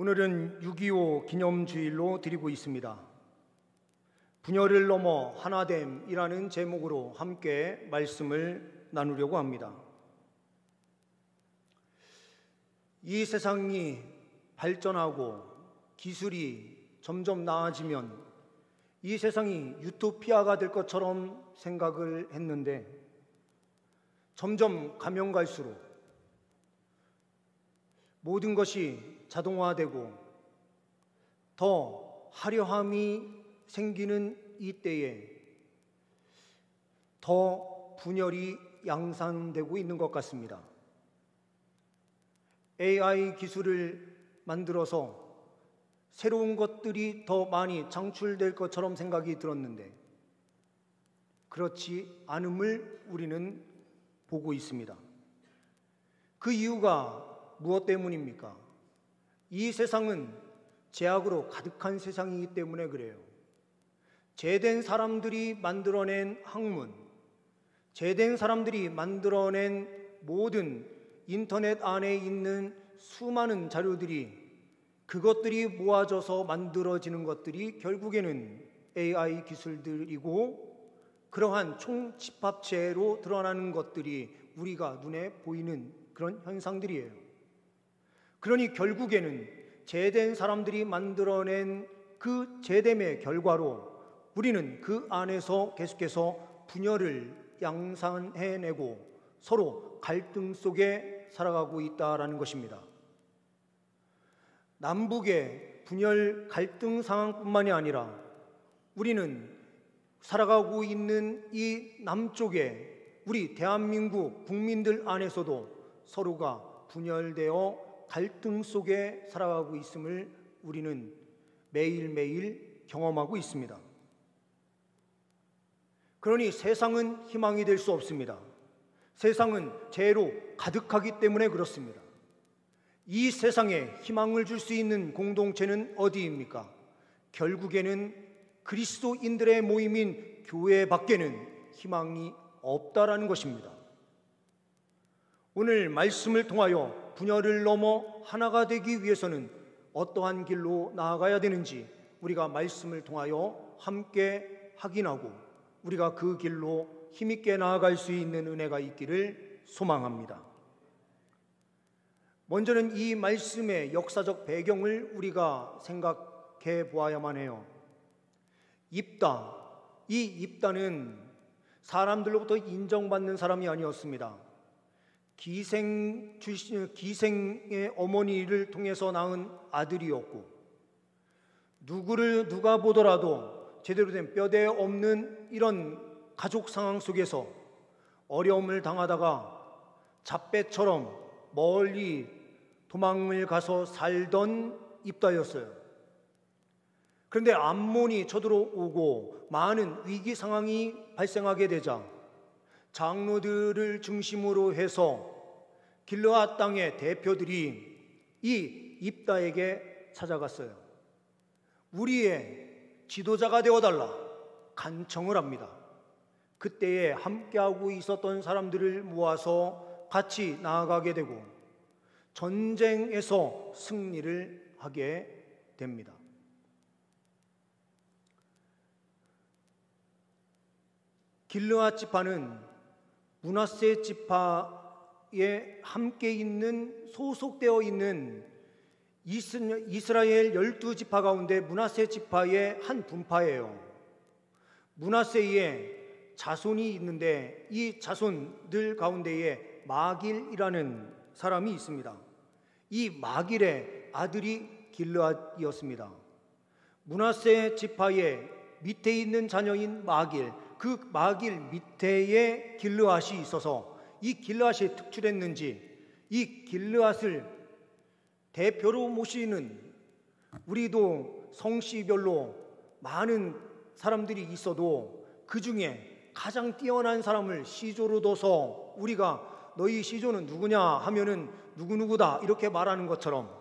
오늘은 6.25 기념주일로 드리고 있습니다. 분열을 넘어 하나됨이라는 제목으로 함께 말씀을 나누려고 합니다. 이 세상이 발전하고 기술이 점점 나아지면 이 세상이 유토피아가 될 것처럼 생각을 했는데 점점 가면 갈수록 모든 것이 자동화되고 더 화려함이 생기는 이때에 더 분열이 양산되고 있는 것 같습니다. AI 기술을 만들어서 새로운 것들이 더 많이 창출될 것처럼 생각이 들었는데 그렇지 않음을 우리는 보고 있습니다. 그 이유가 무엇 때문입니까? 이 세상은 죄악으로 가득한 세상이기 때문에 그래요. 죄된 사람들이 만들어낸 학문, 죄된 사람들이 만들어낸 모든 인터넷 안에 있는 수많은 자료들이 그것들이 모아져서 만들어지는 것들이 결국에는 AI 기술들이고 그러한 총집합체로 드러나는 것들이 우리가 눈에 보이는 그런 현상들이에요. 그러니 결국에는 죄된 사람들이 만들어낸 그 죄됨의 결과로 우리는 그 안에서 계속해서 분열을 양산해내고 서로 갈등 속에 살아가고 있다라는 것입니다. 남북의 분열 갈등 상황뿐만이 아니라 우리는 살아가고 있는 이 남쪽의 우리 대한민국 국민들 안에서도 서로가 분열되어 갈등 속에 살아가고 있음을 우리는 매일매일 경험하고 있습니다. 그러니 세상은 희망이 될 수 없습니다. 세상은 죄로 가득하기 때문에 그렇습니다. 이 세상에 희망을 줄 수 있는 공동체는 어디입니까? 결국에는 그리스도인들의 모임인 교회 밖에는 희망이 없다라는 것입니다. 오늘 말씀을 통하여 분열을 넘어 하나가 되기 위해서는 어떠한 길로 나아가야 되는지 우리가 말씀을 통하여 함께 확인하고 우리가 그 길로 힘있게 나아갈 수 있는 은혜가 있기를 소망합니다. 먼저는 이 말씀의 역사적 배경을 우리가 생각해 보아야만 해요. 입다, 이 입다는 사람들로부터 인정받는 사람이 아니었습니다. 기생의 어머니를 통해서 낳은 아들이었고 누가 보더라도 제대로 된 뼈대 없는 이런 가족 상황 속에서 어려움을 당하다가 잡배처럼 멀리 도망을 가서 살던 입다였어요. 그런데 암몬이 쳐들어오고 많은 위기 상황이 발생하게 되자 장로들을 중심으로 해서 길르앗 땅의 대표들이 이 입다에게 찾아갔어요. 우리의 지도자가 되어달라 간청을 합니다. 그때에 함께하고 있었던 사람들을 모아서 같이 나아가게 되고 전쟁에서 승리를 하게 됩니다. 길르앗 지파는 므낫세 지파에 함께 있는 소속되어 있는 이스라엘 12지파 가운데 므낫세 지파의 한 분파예요. 므낫세의 자손이 있는데 이 자손들 가운데에 마길이라는 사람이 있습니다. 이 마길의 아들이 길르앗이었습니다. 므낫세 지파의 밑에 있는 자녀인 마길, 그 마길 밑에에 길르앗이 있어서 이 길르앗이 특출했는지 이 길르앗을 대표로 모시는 우리도 성씨별로 많은 사람들이 있어도 그 중에 가장 뛰어난 사람을 시조로 둬서 우리가 너희 시조는 누구냐 하면은 누구누구다 이렇게 말하는 것처럼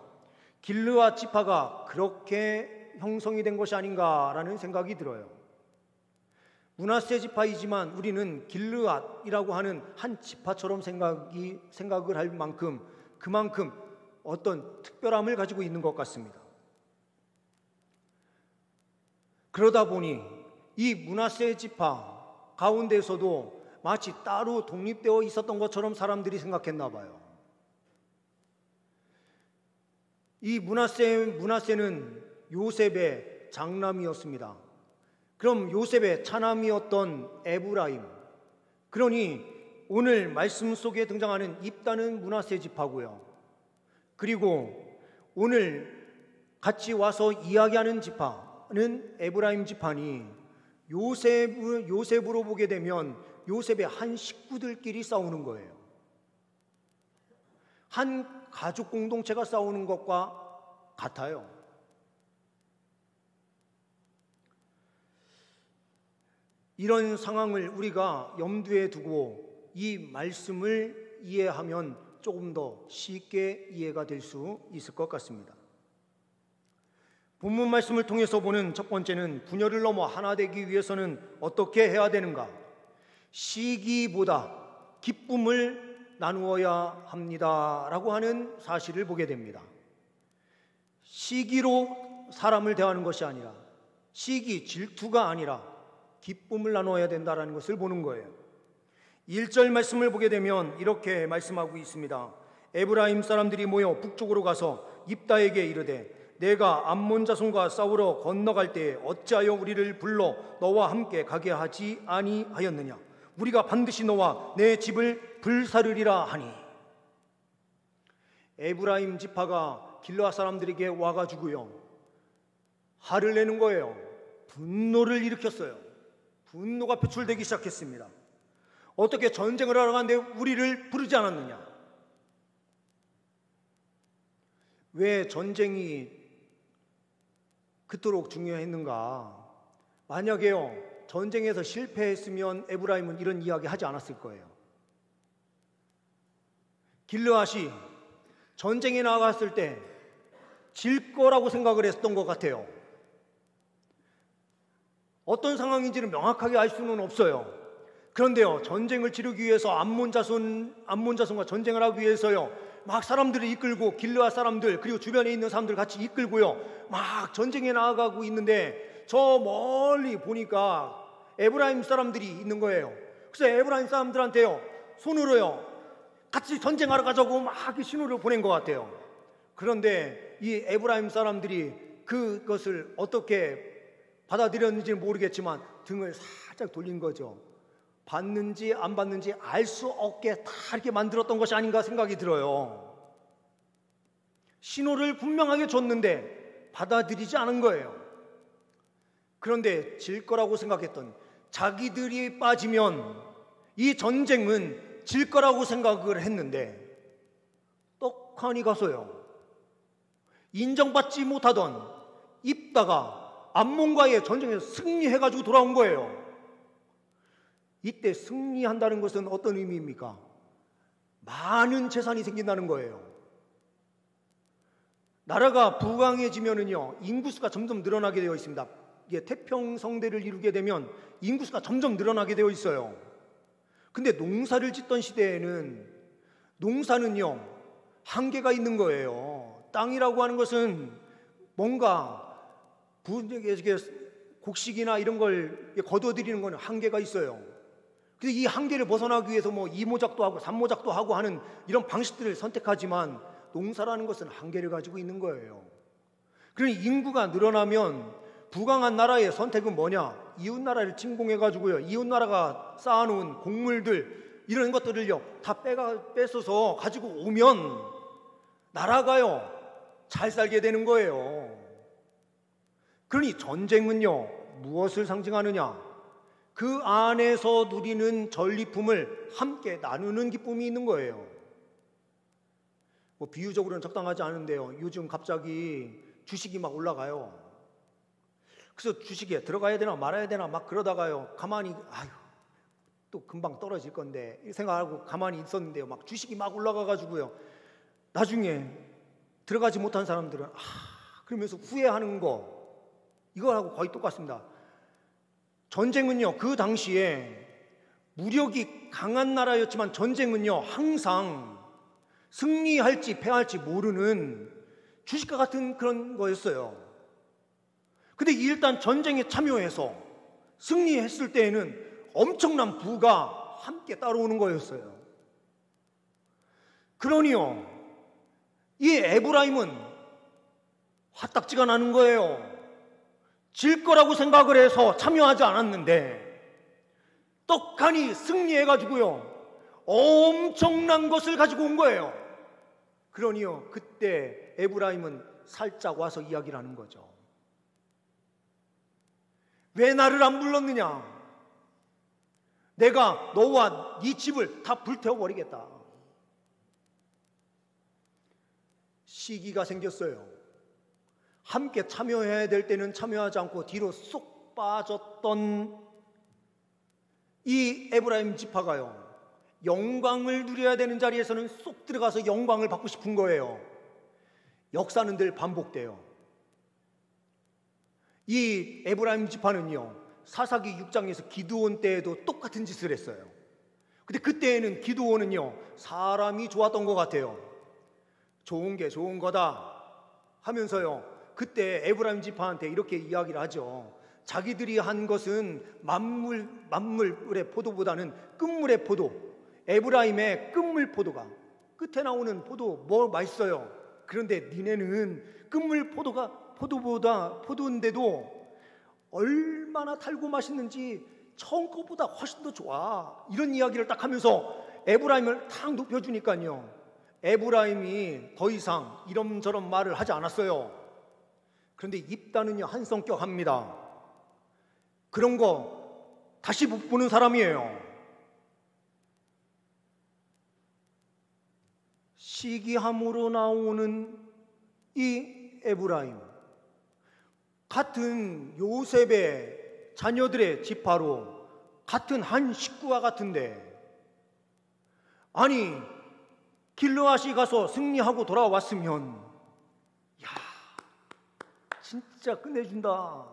길르앗 지파가 그렇게 형성이 된 것이 아닌가라는 생각이 들어요. 므낫세 지파이지만 우리는 길르앗이라고 하는 한 지파처럼 생각을 할 만큼 그만큼 어떤 특별함을 가지고 있는 것 같습니다. 그러다 보니 이 므낫세 지파 가운데서도 마치 따로 독립되어 있었던 것처럼 사람들이 생각했나 봐요. 이 므낫세는 요셉의 장남이었습니다. 그럼 요셉의 차남이었던 에브라임, 그러니 오늘 말씀 속에 등장하는 입다는 므낫세 지파고요. 그리고 오늘 같이 와서 이야기하는 지파는 에브라임 지파니 요셉으로 보게 되면 요셉의 한 식구들끼리 싸우는 거예요. 한 가족 공동체가 싸우는 것과 같아요. 이런 상황을 우리가 염두에 두고 이 말씀을 이해하면 조금 더 쉽게 이해가 될 수 있을 것 같습니다. 본문 말씀을 통해서 보는 첫 번째는 분열을 넘어 하나 되기 위해서는 어떻게 해야 되는가? 시기보다 기쁨을 나누어야 합니다 라고 하는 사실을 보게 됩니다. 시기로 사람을 대하는 것이 아니라, 시기, 질투가 아니라 기쁨을 나눠야 된다는 것을 보는 거예요. 1절 말씀을 보게 되면 이렇게 말씀하고 있습니다. 에브라임 사람들이 모여 북쪽으로 가서 입다에게 이르되 내가 암몬 자손과 싸우러 건너갈 때에 어찌하여 우리를 불러 너와 함께 가게 하지 아니하였느냐? 우리가 반드시 너와 내 집을 불사르리라 하니. 에브라임 지파가 길르앗 사람들에게 와가지고요, 화를 내는 거예요. 분노를 일으켰어요. 분노가 표출되기 시작했습니다. 어떻게 전쟁을 하러 가는데 우리를 부르지 않았느냐? 왜 전쟁이 그토록 중요했는가? 만약에요, 전쟁에서 실패했으면 에브라임은 이런 이야기 하지 않았을 거예요. 길르앗이 전쟁에 나갔을 때 질 거라고 생각을 했던 것 같아요. 어떤 상황인지는 명확하게 알 수는 없어요. 그런데요, 전쟁을 치르기 위해서 암몬 자손과 전쟁을 하기 위해서요, 막 사람들을 이끌고 길르앗 사람들 그리고 주변에 있는 사람들 같이 이끌고요, 막 전쟁에 나아가고 있는데 저 멀리 보니까 에브라임 사람들이 있는 거예요. 그래서 에브라임 사람들한테요, 손으로요, 같이 전쟁하러 가자고 막 신호를 보낸 것 같아요. 그런데 이 에브라임 사람들이 그것을 어떻게 받아들였는지는 모르겠지만 등을 살짝 돌린 거죠. 받는지 안 받는지 알 수 없게 다 이렇게 만들었던 것이 아닌가 생각이 들어요. 신호를 분명하게 줬는데 받아들이지 않은 거예요. 그런데 질 거라고 생각했던, 자기들이 빠지면 이 전쟁은 질 거라고 생각을 했는데 떡하니 가서요, 인정받지 못하던 입다가 암몬과의 전쟁에서 승리해가지고 돌아온 거예요. 이때 승리한다는 것은 어떤 의미입니까? 많은 재산이 생긴다는 거예요. 나라가 부강해지면은요, 인구수가 점점 늘어나게 되어 있습니다. 이게 태평성대를 이루게 되면 인구수가 점점 늘어나게 되어 있어요. 근데 농사를 짓던 시대에는 농사는요, 한계가 있는 거예요. 땅이라고 하는 것은 뭔가 곡식이나 이런 걸 거둬들이는 건 한계가 있어요. 그래서 이 한계를 벗어나기 위해서 뭐 이모작도 하고 삼모작도 하고 하는 이런 방식들을 선택하지만 농사라는 것은 한계를 가지고 있는 거예요. 그러니 인구가 늘어나면 부강한 나라의 선택은 뭐냐? 이웃나라를 침공해가지고요, 이웃나라가 쌓아놓은 곡물들 이런 것들을요 다 뺏어서 가지고 오면 나라가요 잘 살게 되는 거예요. 그러니 전쟁은요 무엇을 상징하느냐? 그 안에서 누리는 전리품을 함께 나누는 기쁨이 있는 거예요. 뭐 비유적으로는 적당하지 않은데요, 요즘 갑자기 주식이 막 올라가요. 그래서 주식에 들어가야 되나 말아야 되나 막 그러다가요, 가만히 또 금방 떨어질 건데 이 생각하고 가만히 있었는데요, 막 주식이 막 올라가가지고요, 나중에 들어가지 못한 사람들은 그러면서 후회하는 거, 이거하고 거의 똑같습니다. 전쟁은요, 그 당시에 무력이 강한 나라였지만 전쟁은요 항상 승리할지 패할지 모르는 주식과 같은 그런 거였어요. 근데 일단 전쟁에 참여해서 승리했을 때에는 엄청난 부가 함께 따라오는 거였어요. 그러니요, 이 에브라임은 화딱지가 나는 거예요. 질 거라고 생각을 해서 참여하지 않았는데 떡하니 승리해가지고요, 엄청난 것을 가지고 온 거예요. 그러니요, 그때 에브라임은 살짝 와서 이야기를 하는 거죠. 왜 나를 안 불렀느냐? 내가 너와 네 집을 다 불태워버리겠다. 시기가 생겼어요. 함께 참여해야 될 때는 참여하지 않고 뒤로 쏙 빠졌던 이 에브라임 지파가요, 영광을 누려야 되는 자리에서는 쏙 들어가서 영광을 받고 싶은 거예요. 역사는 늘 반복돼요. 이 에브라임 지파는요, 사사기 6장에서 기드온 때에도 똑같은 짓을 했어요. 근데 그때에는 기드온은요, 사람이 좋았던 것 같아요. 좋은 게 좋은 거다 하면서요, 그때 에브라임 지파한테 이렇게 이야기를 하죠. 자기들이 한 것은 만물의 포도보다는 끝물의 포도, 에브라임의 끝물 포도가, 끝에 나오는 포도 뭐 맛있어요. 그런데 니네는 끝물 포도인데도 얼마나 달고 맛있는지 처음 것보다 훨씬 더 좋아. 이런 이야기를 딱 하면서 에브라임을 탁 높여주니까요, 에브라임이 더 이상 이런저런 말을 하지 않았어요. 그런데 입다는요, 한 성격 합니다. 그런 거 다시 못 보는 사람이에요. 시기함으로 나오는 이 에브라임, 같은 요셉의 자녀들의 지파로 같은 한 식구와 같은데, 아니 길르앗이 가서 승리하고 돌아왔으면 야, 진짜 끝내준다.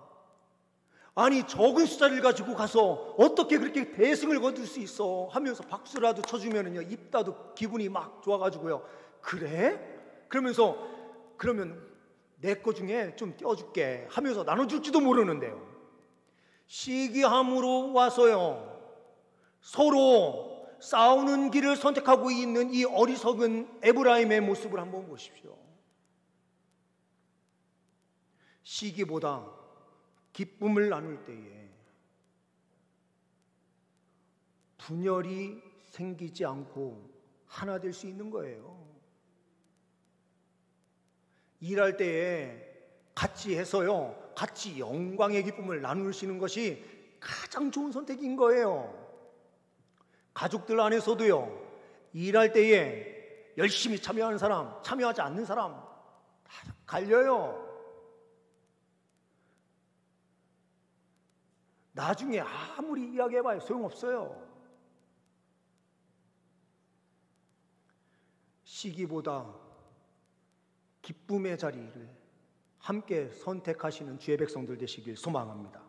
아니 적은 숫자를 가지고 가서 어떻게 그렇게 대승을 거둘 수 있어 하면서 박수라도 쳐주면은요, 입다도 기분이 막 좋아가지고요, 그래? 그러면서 그러면 내 거 중에 좀 떼어줄게 하면서 나눠줄지도 모르는데요, 시기함으로 와서요, 서로 싸우는 길을 선택하고 있는 이 어리석은 에브라임의 모습을 한번 보십시오. 시기보다 기쁨을 나눌 때에 분열이 생기지 않고 하나 될 수 있는 거예요. 일할 때에 같이 해서요, 같이 영광의 기쁨을 나누시는 것이 가장 좋은 선택인 거예요. 가족들 안에서도요, 일할 때에 열심히 참여하는 사람, 참여하지 않는 사람 다 갈려요. 나중에 아무리 이야기해봐야 소용없어요. 시기보다 기쁨의 자리를 함께 선택하시는 주의 백성들 되시길 소망합니다.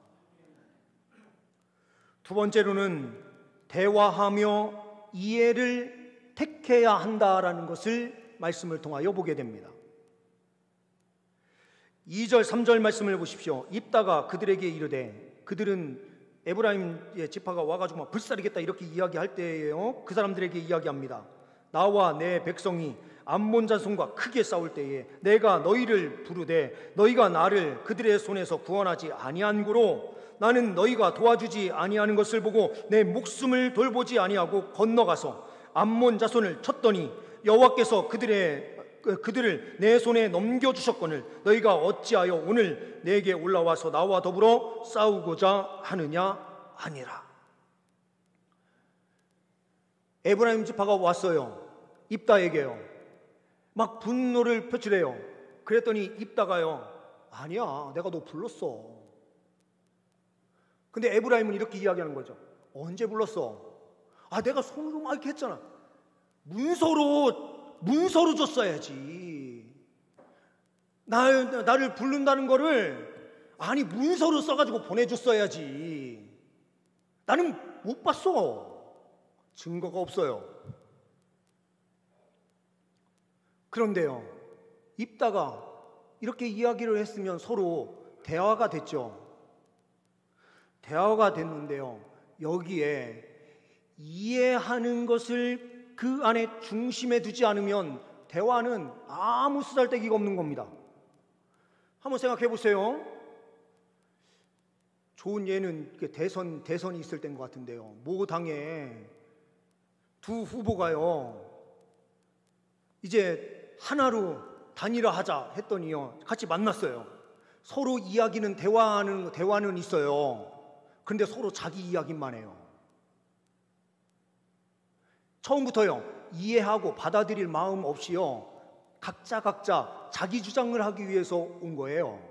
두 번째로는 대화하며 이해를 택해야 한다라는 것을 말씀을 통하여 보게 됩니다. 2절 3절 말씀을 보십시오. 입다가 그들에게 이르되, 그들은 에브라임의 지파가 와가지고 막 불사르겠다 이렇게 이야기할 때에요, 그 사람들에게 이야기합니다. 나와 내 백성이 암몬 자손과 크게 싸울 때에 내가 너희를 부르되 너희가 나를 그들의 손에서 구원하지 아니한 고로 나는 너희가 도와주지 아니하는 것을 보고 내 목숨을 돌보지 아니하고 건너가서 암몬 자손을 쳤더니 여호와께서 그들을 내 손에 넘겨주셨거늘 너희가 어찌하여 오늘 내게 올라와서 나와 더불어 싸우고자 하느냐 아니라. 에브라임 지파가 왔어요. 입다에게요. 막 분노를 표출해요. 그랬더니 입다가요, 아니야, 내가 너 불렀어. 근데 에브라임은 이렇게 이야기하는 거죠. 언제 불렀어? 아, 내가 손으로 막 이렇게 했잖아. 문서로 줬어야지. 나를 부른다는 거를, 아니 문서로 써가지고 보내줬어야지. 나는 못 봤어. 증거가 없어요. 그런데요, 입다가 이렇게 이야기를 했으면 서로 대화가 됐죠. 대화가 됐는데요, 여기에 이해하는 것을 그 안에 중심에 두지 않으면 대화는 아무 쓰잘데기가 없는 겁니다. 한번 생각해 보세요. 좋은 예는 대선이 있을 때인 것 같은데요, 모 당에 두 후보가요 이제 하나로 단일화하자 했더니요 같이 만났어요. 서로 이야기는 대화는 있어요. 그런데 서로 자기 이야기만 해요. 처음부터요 이해하고 받아들일 마음 없이요 각자 자기 주장을 하기 위해서 온 거예요.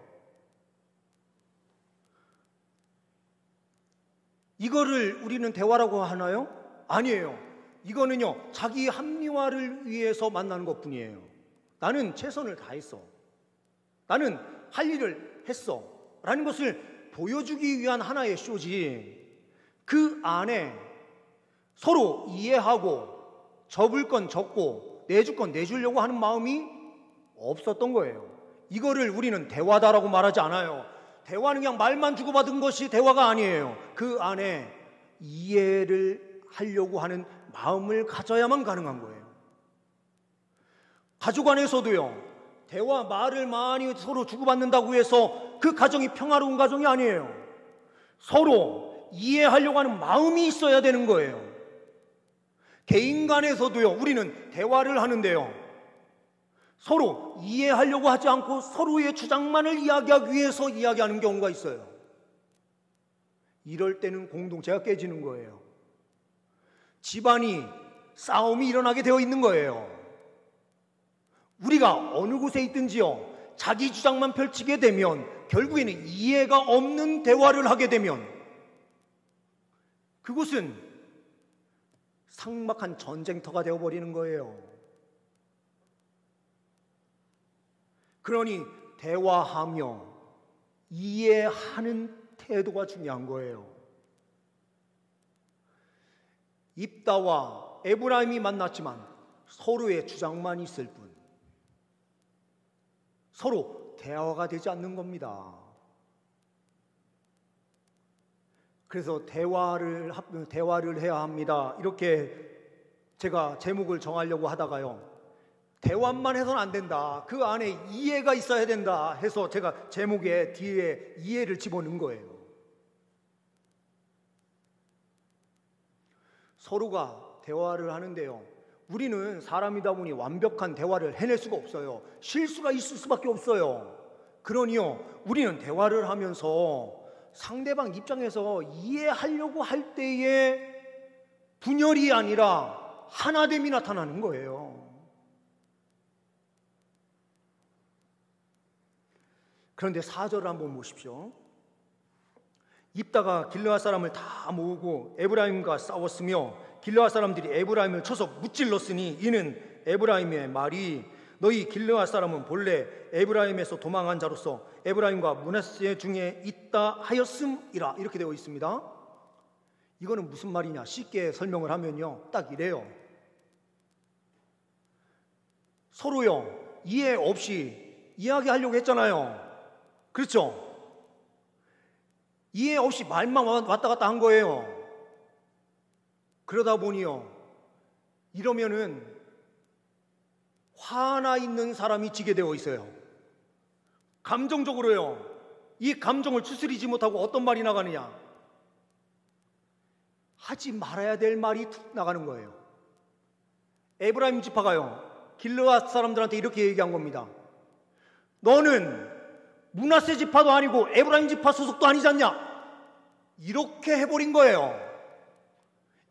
이거를 우리는 대화라고 하나요? 아니에요. 이거는요 자기 합리화를 위해서 만나는 것뿐이에요. 나는 최선을 다했어, 나는 할 일을 했어 라는 것을 보여주기 위한 하나의 쇼지, 그 안에 서로 이해하고 접을 건 접고 내줄 건 내주려고 하는 마음이 없었던 거예요. 이거를 우리는 대화다라고 말하지 않아요. 대화는 그냥 말만 주고받은 것이 대화가 아니에요. 그 안에 이해를 하려고 하는 마음을 가져야만 가능한 거예요. 가족 안에서도요 대화 말을 많이 서로 주고받는다고 해서 그 가정이 평화로운 가정이 아니에요. 서로 이해하려고 하는 마음이 있어야 되는 거예요. 개인 간에서도요 우리는 대화를 하는데요 서로 이해하려고 하지 않고 서로의 주장만을 이야기하기 위해서 이야기하는 경우가 있어요. 이럴 때는 공동체가 깨지는 거예요. 집안이 싸움이 일어나게 되어 있는 거예요. 우리가 어느 곳에 있든지요 자기 주장만 펼치게 되면, 결국에는 이해가 없는 대화를 하게 되면 그곳은 삭막한 전쟁터가 되어버리는 거예요. 그러니 대화하며 이해하는 태도가 중요한 거예요. 입다와 에브라임이 만났지만 서로의 주장만 있을 뿐, 서로 대화가 되지 않는 겁니다. 그래서 대화를 해야 합니다. 이렇게 제가 제목을 정하려고 하다가요 대화만 해서는 안 된다, 그 안에 이해가 있어야 된다 해서 제가 제목에 뒤에 이해를 집어넣은 거예요. 서로가 대화를 하는데요 우리는 사람이다 보니 완벽한 대화를 해낼 수가 없어요. 실수가 있을 수밖에 없어요. 그러니요 우리는 대화를 하면서 상대방 입장에서 이해하려고 할 때에 분열이 아니라 하나됨이 나타나는 거예요. 그런데 4절을 한번 보십시오. 입다가 길르앗 사람을 다 모으고 에브라임과 싸웠으며 길르앗 사람들이 에브라임을 쳐서 무찔렀으니 이는 에브라임의 말이 너희 길르앗 사람은 본래 에브라임에서 도망한 자로서 에브라임과 므낫세 중에 있다 하였음이라, 이렇게 되어 있습니다. 이거는 무슨 말이냐 쉽게 설명을 하면요 딱 이래요. 서로요 이해 없이 이야기하려고 했잖아요. 그렇죠? 이해 없이 말만 왔다 갔다 한 거예요. 그러다 보니요 이러면은 화나 있는 사람이 지게 되어 있어요. 감정적으로요 이 감정을 추스리지 못하고 어떤 말이 나가느냐, 하지 말아야 될 말이 툭 나가는 거예요. 에브라임 지파가요 길르앗 사람들한테 이렇게 얘기한 겁니다. 너는 므낫세 지파도 아니고 에브라임 지파 소속도 아니지 않냐, 이렇게 해버린 거예요.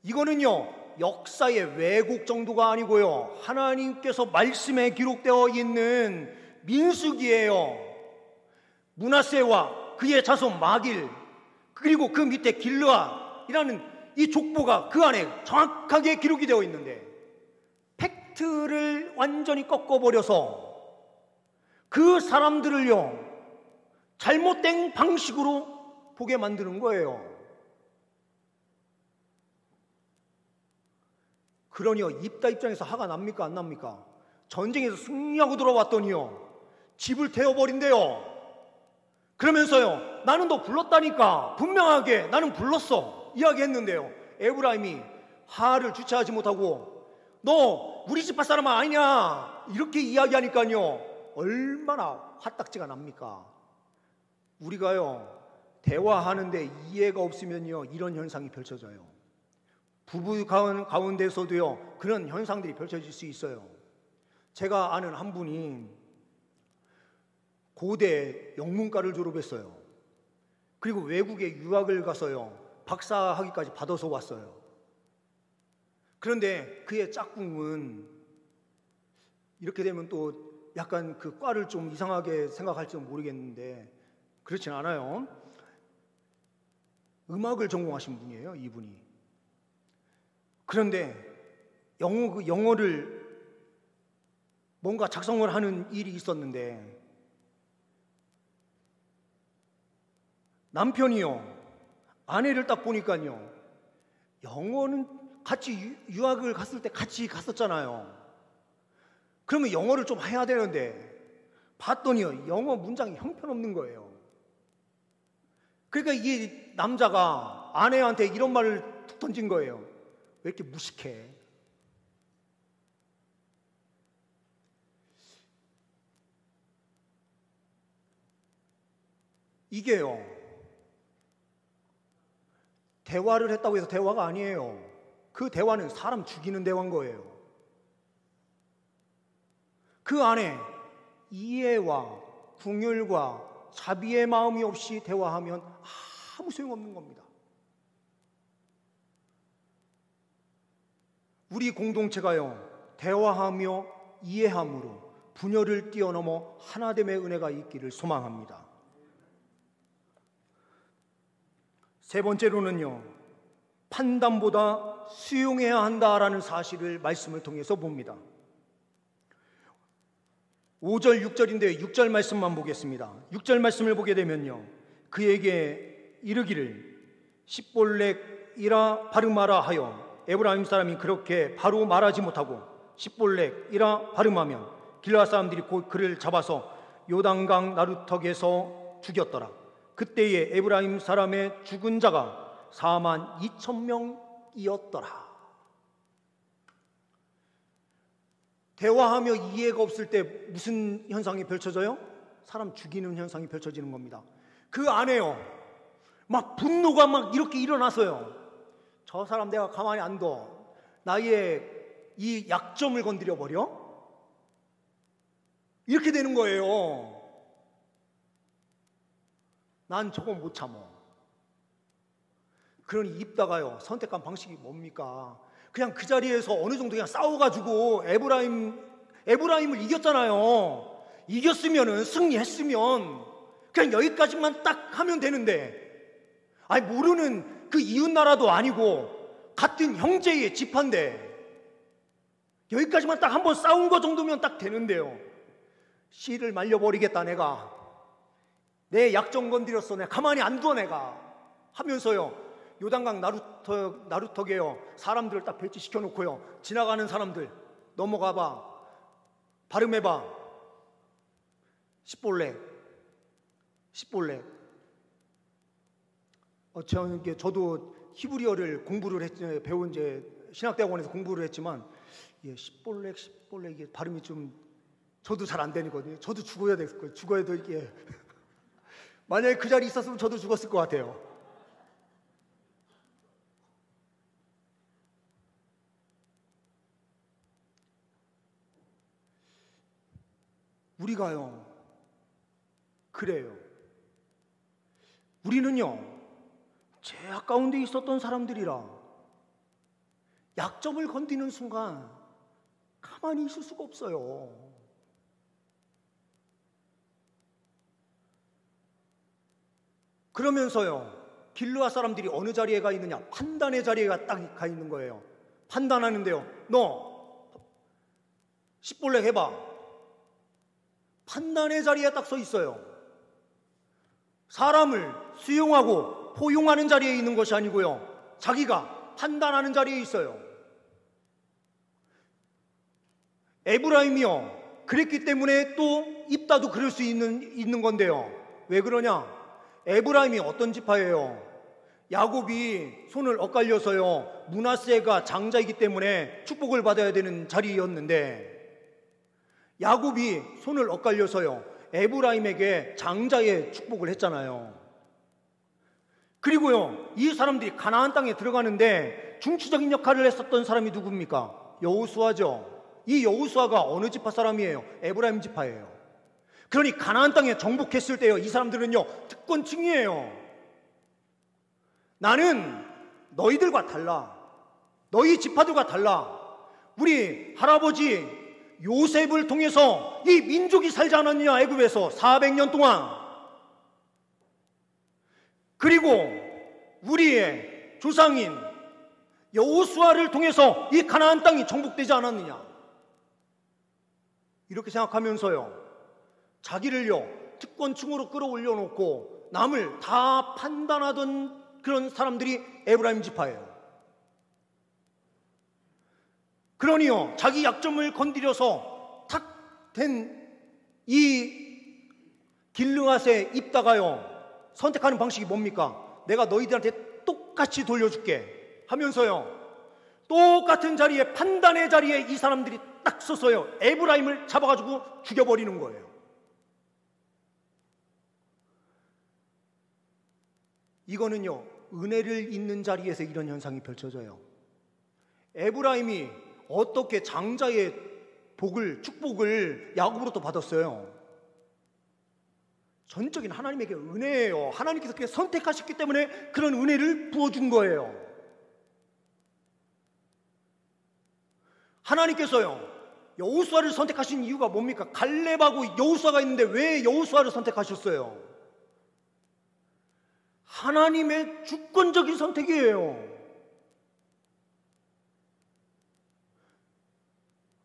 이거는요 역사의 왜곡 정도가 아니고요 하나님께서 말씀에 기록되어 있는 민수기예요. 므낫세와 그의 자손 마길, 그리고 그 밑에 길르앗이라는 이 족보가 그 안에 정확하게 기록이 되어 있는데 팩트를 완전히 꺾어버려서 그 사람들을요 잘못된 방식으로 보게 만드는 거예요. 그러니요 입다 입장에서 화가 납니까 안 납니까? 전쟁에서 승리하고 돌아왔더니요, 집을 태워버린대요. 그러면서요, 나는 너 불렀다니까, 분명하게 나는 불렀어 이야기했는데요, 에브라임이 화를 주체하지 못하고 너 우리 집 할 사람 아니냐 이렇게 이야기하니까요, 얼마나 화딱지가 납니까? 우리가요, 대화하는데 이해가 없으면요, 이런 현상이 펼쳐져요. 부부 가운데서도요, 그런 현상들이 펼쳐질 수 있어요. 제가 아는 한 분이 고대 영문과를 졸업했어요. 그리고 외국에 유학을 가서요, 박사 학위까지 받아서 왔어요. 그런데 그의 짝꿍은 이렇게 되면 또 약간 그 과를 좀 이상하게 생각할지 모르겠는데 그렇진 않아요. 음악을 전공하신 분이에요, 이분이. 그런데 영어를 뭔가 작성을 하는 일이 있었는데 남편이요, 아내를 딱 보니까요, 영어는 같이 유학을 갔을 때 같이 갔었잖아요. 그러면 영어를 좀 해야 되는데 봤더니요, 영어 문장이 형편없는 거예요. 그러니까 이 남자가 아내한테 이런 말을 툭 던진 거예요. 왜 이렇게 무식해? 이게요, 대화를 했다고 해서 대화가 아니에요. 그 대화는 사람 죽이는 대화인 거예요. 그 안에 이해와 궁율과 자비의 마음이 없이 대화하면 아무 소용없는 겁니다. 우리 공동체가요, 대화하며 이해함으로 분열을 뛰어넘어 하나됨의 은혜가 있기를 소망합니다. 세 번째로는요, 판단보다 수용해야 한다라는 사실을 말씀을 통해서 봅니다. 5절, 6절인데 6절 말씀만 보겠습니다. 6절 말씀을 보게 되면요, 그에게 이르기를 십볼렉이라 발음하라 하여 에브라임 사람이 그렇게 바로 말하지 못하고 십볼렉이라 발음하면 길르앗 사람들이 곧 그를 잡아서 요단강 나루턱에서 죽였더라. 그때에 에브라임 사람의 죽은 자가 42,000명이었더라. 대화하며 이해가 없을 때 무슨 현상이 펼쳐져요? 사람 죽이는 현상이 펼쳐지는 겁니다. 그 안에요, 막 분노가 막 이렇게 일어나서요, 저 사람 내가 가만히 안 둬, 나의 이 약점을 건드려 버려? 이렇게 되는 거예요. 난 저거 못 참어. 그러니 입다가요, 선택한 방식이 뭡니까? 그냥 그 자리에서 어느 정도 그냥 싸워가지고 에브라임을 이겼잖아요. 이겼으면은, 승리했으면 그냥 여기까지만 딱 하면 되는데, 아니 모르는 그 이웃 나라도 아니고 같은 형제의 집안데 여기까지만 딱 한번 싸운 거 정도면 딱 되는데요, 씨를 말려버리겠다, 내가 내 약점 건드렸어, 내가 가만히 안 둬 내가 하면서요, 요단강 나루턱에요, 사람들을 딱 배치시켜 놓고요, 지나가는 사람들 넘어가봐, 발음해봐, 십볼렉. 저도 히브리어를 배운 이제 신학대학원에서 공부를 했지만, 십볼렉 이게 발음이 좀 저도 잘 안 되거든요. 저도 죽어야 될 거예요. 죽어야도 이게 만약에 그 자리에 있었으면 저도 죽었을 것 같아요. 우리가요, 그래요. 우리는요, 죄악 가운데 있었던 사람들이라 약점을 건드리는 순간 가만히 있을 수가 없어요. 그러면서요, 길르앗 사람들이 어느 자리에 가 있느냐? 판단의 자리에 딱 가 있는 거예요. 판단하는데요, 너 십볼렉 해봐. 판단의 자리에 딱 서 있어요. 사람을 수용하고 포용하는 자리에 있는 것이 아니고요, 자기가 판단하는 자리에 있어요. 에브라임이요, 그랬기 때문에 또 입다도 그럴 수 있는 건데요. 왜 그러냐? 에브라임이 어떤 지파예요? 야곱이 손을 엇갈려서요, 므낫세가 장자이기 때문에 축복을 받아야 되는 자리였는데, 야곱이 손을 엇갈려서요, 에브라임에게 장자의 축복을 했잖아요. 그리고요, 이 사람들이 가나안 땅에 들어가는데 중추적인 역할을 했었던 사람이 누굽니까? 여호수아죠. 이 여호수아가 어느 지파 사람이에요? 에브라임 지파예요. 그러니 가나안 땅에 정복했을 때요, 이 사람들은요, 특권층이에요. 나는 너희들과 달라. 너희 지파들과 달라. 우리 할아버지 요셉을 통해서 이 민족이 살지 않았느냐, 애굽에서 400년 동안. 그리고 우리의 조상인 여호수아를 통해서 이 가나안 땅이 정복되지 않았느냐, 이렇게 생각하면서요, 자기를요 특권층으로 끌어올려 놓고 남을 다 판단하던 그런 사람들이 에브라임 지파예요. 그러니요, 자기 약점을 건드려서 탁 된 이 길르앗에 입다가요, 선택하는 방식이 뭡니까? 내가 너희들한테 똑같이 돌려줄게 하면서요, 똑같은 자리에, 판단의 자리에 이 사람들이 딱 서서요, 에브라임을 잡아가지고 죽여버리는 거예요. 이거는요, 은혜를 잇는 자리에서 이런 현상이 펼쳐져요. 에브라임이 어떻게 장자의 복을, 축복을 야곱으로부터 받았어요? 전적인 하나님에게 은혜예요. 하나님께서 그렇게 선택하셨기 때문에 그런 은혜를 부어준 거예요. 하나님께서요, 여호수아를 선택하신 이유가 뭡니까? 갈렙하고 여호수아가 있는데 왜 여호수아를 선택하셨어요? 하나님의 주권적인 선택이에요.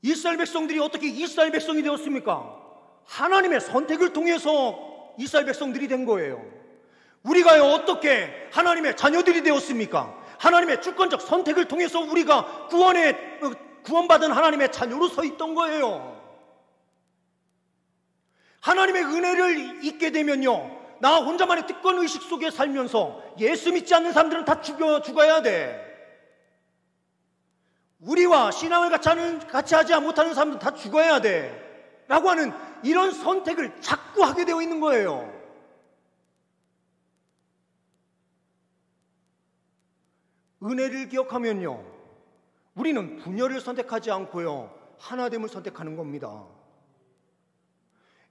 이스라엘 백성들이 어떻게 이스라엘 백성이 되었습니까? 하나님의 선택을 통해서 이스라엘 백성들이 된 거예요. 우리가요, 어떻게 하나님의 자녀들이 되었습니까? 하나님의 주권적 선택을 통해서 우리가 구원받은 하나님의 자녀로 서 있던 거예요. 하나님의 은혜를 잊게 되면요, 나 혼자만의 특권의식 속에 살면서 예수 믿지 않는 사람들은 다 죽어야 돼. 우리와 신앙을 같이 하지 못하는 사람들은 다 죽어야 돼. 라고 하는 이런 선택을 자꾸 하게 되어 있는 거예요. 은혜를 기억하면요, 우리는 분열을 선택하지 않고요, 하나됨을 선택하는 겁니다.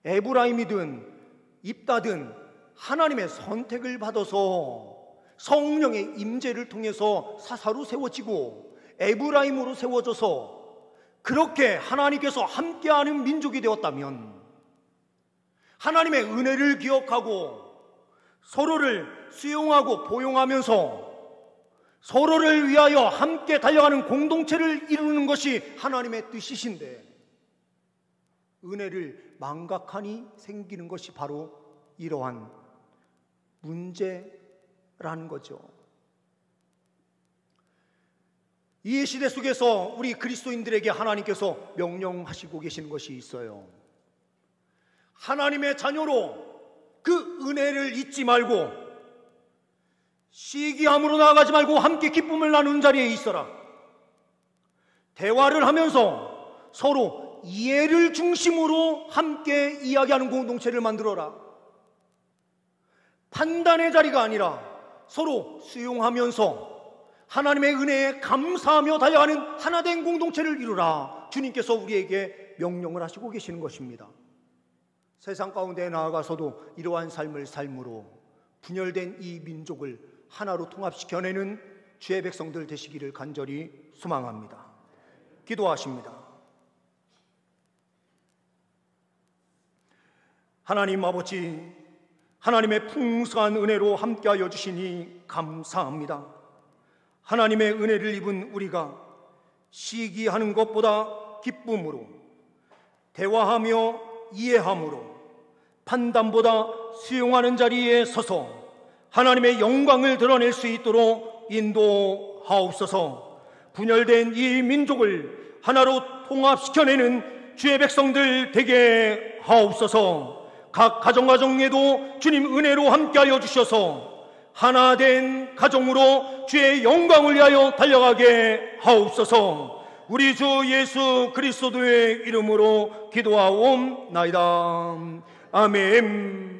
에브라임이든 입다든 하나님의 선택을 받아서 성령의 임재를 통해서 사사로 세워지고 에브라임으로 세워져서 그렇게 하나님께서 함께하는 민족이 되었다면, 하나님의 은혜를 기억하고 서로를 수용하고 포용하면서 서로를 위하여 함께 달려가는 공동체를 이루는 것이 하나님의 뜻이신데, 은혜를 망각하니 생기는 것이 바로 이러한 문제라는 거죠. 이 시대 속에서 우리 그리스도인들에게 하나님께서 명령하시고 계시는 것이 있어요. 하나님의 자녀로 그 은혜를 잊지 말고 시기함으로 나아가지 말고 함께 기쁨을 나누는 자리에 있어라. 대화를 하면서 서로 이해를 중심으로 함께 이야기하는 공동체를 만들어라. 판단의 자리가 아니라 서로 수용하면서 하나님의 은혜에 감사하며 달려가는 하나된 공동체를 이루라. 주님께서 우리에게 명령을 하시고 계시는 것입니다. 세상 가운데 나아가서도 이러한 삶을 삶으로 분열된 이 민족을 하나로 통합시켜내는 주의 백성들 되시기를 간절히 소망합니다. 기도하십니다. 하나님 아버지, 하나님의 풍성한 은혜로 함께하여 주시니 감사합니다. 하나님의 은혜를 입은 우리가 시기하는 것보다 기쁨으로, 대화하며 이해함으로, 판단보다 수용하는 자리에 서서 하나님의 영광을 드러낼 수 있도록 인도하옵소서. 분열된 이 민족을 하나로 통합시켜내는 주의 백성들 되게 하옵소서. 각 가정에도 주님 은혜로 함께하여 주셔서 하나 된 가정으로 주의 영광을 위하여 달려가게 하옵소서. 우리 주 예수 그리스도의 이름으로 기도하옵나이다. 아멘.